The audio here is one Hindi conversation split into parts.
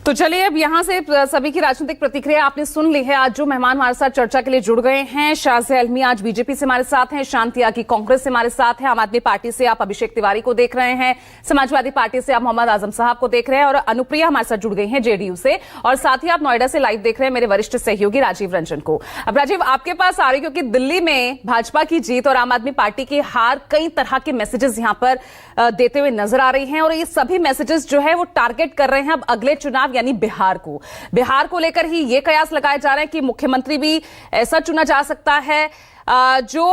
तो चलिए अब यहां से सभी की राजनीतिक प्रतिक्रिया आपने सुन ली है। आज जो मेहमान हमारे साथ चर्चा के लिए जुड़ गए हैं, शाज़िया अलमी आज बीजेपी से हमारे साथ हैं, शांति आगी कांग्रेस से हमारे साथ हैं, आम आदमी पार्टी से आप अभिषेक तिवारी को देख रहे हैं, समाजवादी पार्टी से आप मोहम्मद आजम साहब को देख रहे हैं और अनुप्रिया हमारे साथ जुड़ गई हैं जेडीयू से, और साथ ही आप नोएडा से लाइव देख रहे हैं मेरे वरिष्ठ सहयोगी राजीव रंजन को। अब राजीव आपके पास आ रही, क्योंकि दिल्ली में भाजपा की जीत और आम आदमी पार्टी की हार कई तरह के मैसेजेस यहां पर देते हुए नजर आ रही हैं, और ये सभी मैसेजेस जो है वो टारगेट कर रहे हैं अब अगले चुनाव यानी बिहार को लेकर ही ये कयास लगाए जा रहे हैं कि मुख्यमंत्री भी ऐसा चुना जा सकता है जो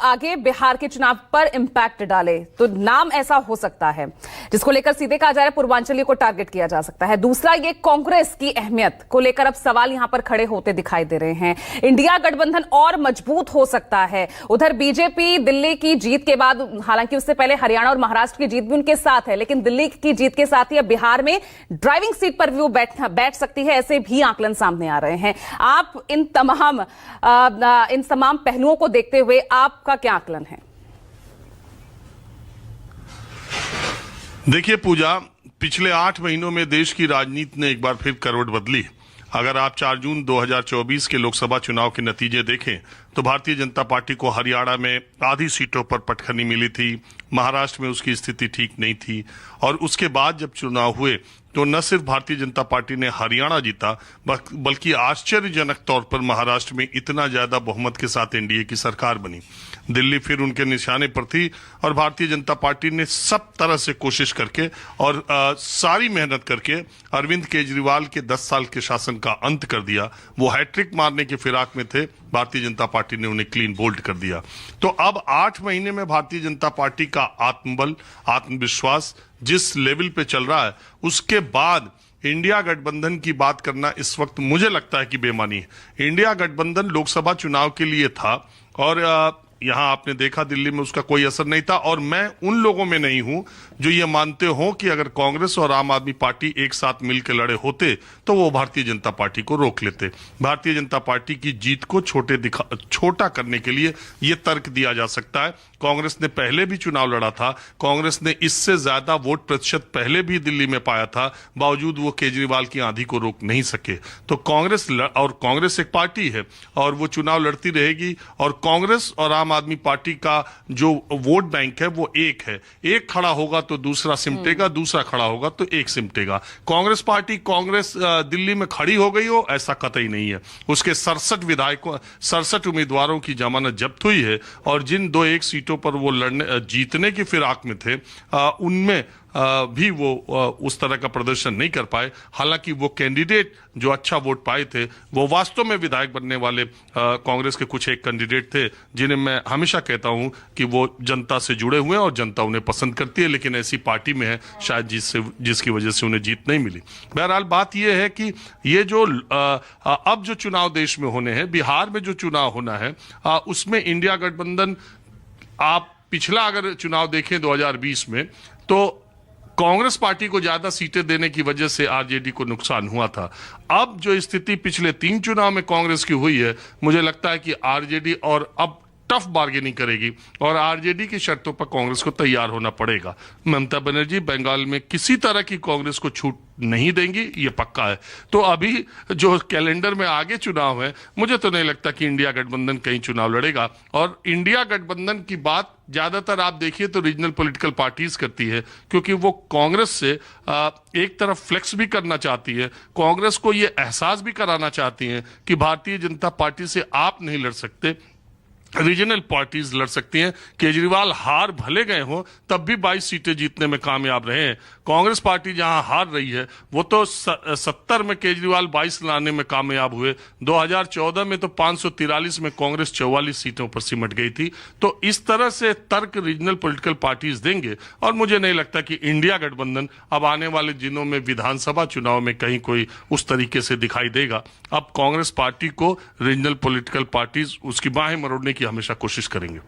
आगे बिहार के चुनाव पर इंपैक्ट डाले। तो नाम ऐसा हो सकता है जिसको लेकर सीधे कहा जा रहा है पूर्वांचलियों को टारगेट किया जा सकता है। दूसरा, ये कांग्रेस की अहमियत को लेकर अब सवाल यहां पर खड़े होते दिखाई दे रहे हैं। इंडिया गठबंधन और मजबूत हो सकता है। उधर बीजेपी दिल्ली की जीत के बाद, हालांकि उससे पहले हरियाणा और महाराष्ट्र की जीत भी उनके साथ है, लेकिन दिल्ली की जीत के साथ ही अब बिहार में ड्राइविंग सीट पर भी वो बैठ सकती है, ऐसे भी आकलन सामने आ रहे हैं। आप इन तमाम पहलुओं को देखते हुए आपका क्या आकलन है? देखिए पूजा, पिछले 8 महीनों में देश की राजनीति ने एक बार फिर करवट बदली। अगर आप 4 जून 2024 के लोकसभा चुनाव के नतीजे देखें तो भारतीय जनता पार्टी को हरियाणा में आधी सीटों पर पटखनी मिली थी, महाराष्ट्र में उसकी स्थिति ठीक नहीं थी, और उसके बाद जब चुनाव हुए तो न सिर्फ भारतीय जनता पार्टी ने हरियाणा जीता, बल्कि आश्चर्यजनक तौर पर महाराष्ट्र में इतना ज्यादा बहुमत के साथ एनडीए की सरकार बनी। दिल्ली फिर उनके निशाने पर थी और भारतीय जनता पार्टी ने सब तरह से कोशिश करके और सारी मेहनत करके अरविंद केजरीवाल के 10 साल के शासन का अंत कर दिया। वो हैट्रिक मारने की फिराक में थे, भारतीय जनता पार्टी ने उन्हें क्लीन बोल्ड कर दिया। तो अब 8 महीने में भारतीय जनता पार्टी का आत्मबल, आत्मविश्वास जिस लेवल पे चल रहा है, उसके बाद इंडिया गठबंधन की बात करना इस वक्त मुझे लगता है कि बेमानी है। इंडिया गठबंधन लोकसभा चुनाव के लिए था और यहां आपने देखा दिल्ली में उसका कोई असर नहीं था, और मैं उन लोगों में नहीं हूं जो ये मानते हो कि अगर कांग्रेस और आम आदमी पार्टी एक साथ मिलकर लड़े होते तो वो भारतीय जनता पार्टी को रोक लेते। भारतीय जनता पार्टी की जीत को छोटा करने के लिए ये तर्क दिया जा सकता है। कांग्रेस ने पहले भी चुनाव लड़ा था, कांग्रेस ने इससे ज्यादा वोट प्रतिशत पहले भी दिल्ली में पाया था, बावजूद वो केजरीवाल की आंधी को रोक नहीं सके। तो कांग्रेस एक पार्टी है और वो चुनाव लड़ती रहेगी, और कांग्रेस और आम आदमी पार्टी का जो वोट बैंक है वो एक है। एक खड़ा होगा तो दूसरा सिमटेगा, दूसरा खड़ा होगा तो एक सिमटेगा। कांग्रेस दिल्ली में खड़ी हो गई हो ऐसा कतई नहीं है। उसके 67 उम्मीदवारों की जमानत जब्त हुई है, और जिन 2-1 सीटों पर वो जीतने की फिराक में थे उनमें भी वो उस तरह का प्रदर्शन नहीं कर पाए। हालांकि वो कैंडिडेट जो अच्छा वोट पाए थे वो वास्तव में विधायक बनने वाले कांग्रेस के कुछ एक कैंडिडेट थे, जिन्हें मैं हमेशा कहता हूं कि वो जनता से जुड़े हुए हैं और जनता उन्हें पसंद करती है, लेकिन ऐसी पार्टी में है शायद जिसकी वजह से उन्हें जीत नहीं मिली। बहरहाल बात यह है कि ये जो अब जो चुनाव देश में होने हैं, बिहार में जो चुनाव होना है, उसमें इंडिया गठबंधन, आप पिछला अगर चुनाव देखें 2020 में, तो कांग्रेस पार्टी को ज्यादा सीटें देने की वजह से आरजेडी को नुकसान हुआ था। अब जो स्थिति पिछले 3 चुनाव में कांग्रेस की हुई है, मुझे लगता है कि आरजेडी और अब टफ बार्गेनिंग करेगी और आरजेडी की शर्तों पर कांग्रेस को तैयार होना पड़ेगा। ममता बनर्जी बंगाल में किसी तरह की कांग्रेस को छूट नहीं देंगी, ये पक्का है। तो अभी जो कैलेंडर में आगे चुनाव है, मुझे तो नहीं लगता कि इंडिया गठबंधन कहीं चुनाव लड़ेगा। और इंडिया गठबंधन की बात ज्यादातर आप देखिए तो रीजनल पॉलिटिकल पार्टीज करती है, क्योंकि वो कांग्रेस से एक तरफ फ्लेक्स भी करना चाहती है, कांग्रेस को ये एहसास भी कराना चाहती है कि भारतीय जनता पार्टी से आप नहीं लड़ सकते, रीजनल पार्टीज लड़ सकती हैं। केजरीवाल हार भले गए हो तब भी 22 सीटें जीतने में कामयाब रहे हैं। कांग्रेस पार्टी जहां हार रही है वो तो 70 में केजरीवाल 22 लाने में कामयाब हुए, 2014 में तो 543 में कांग्रेस 44 सीटों पर सिमट गई थी। तो इस तरह से तर्क रीजनल पॉलिटिकल पार्टीज देंगे, और मुझे नहीं लगता कि इंडिया गठबंधन अब आने वाले दिनों में विधानसभा चुनाव में कहीं कोई उस तरीके से दिखाई देगा। अब कांग्रेस पार्टी को रीजनल पॉलिटिकल पार्टीज उसकी बाहें मरोड़ने की हमेशा कोशिश करेंगे।